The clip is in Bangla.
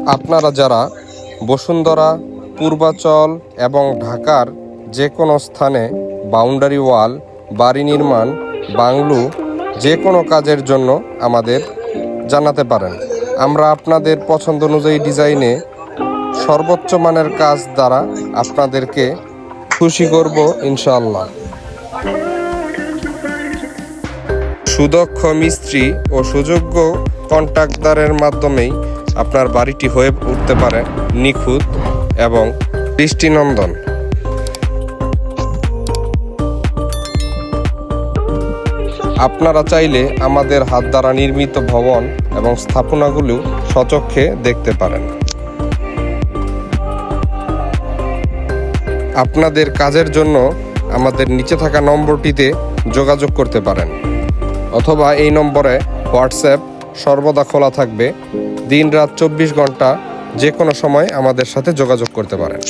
আপনারা যারা বসুন্ধরা, পূর্বাচল এবং ঢাকার যে কোনো স্থানে বাউন্ডারি ওয়াল, বাড়ি নির্মাণ, বাংলো যে কোনো কাজের জন্য আমাদের জানাতে পারেন। আমরা আপনাদের পছন্দ অনুযায়ী ডিজাইনে সর্বোচ্চ মানের কাজ দ্বারা আপনাদেরকে খুশি করব ইনশাআল্লাহ। সুদক্ষ মিস্ত্রি ও সুযোগ্য কন্ট্রাক্টরের মাধ্যমেই আপনার বাড়িটি হয়ে উঠতে পারে নিখুঁত এবং দৃষ্টিনন্দন। আপনারা চাইলে আমাদের হাত দ্বারা নির্মিত ভবন এবং স্থাপনাগুলো স্বচক্ষে দেখতে পারেন। আপনাদের কাজের জন্য আমাদের নিচে থাকা নম্বরটিতে যোগাযোগ করতে পারেন, অথবা এই নম্বরে হোয়াটসঅ্যাপ সর্বদা খোলা থাকবে। দিন-রাত 24 ঘন্টা যে কোনো সময় আমাদের সাথে যোগাযোগ করতে পারেন।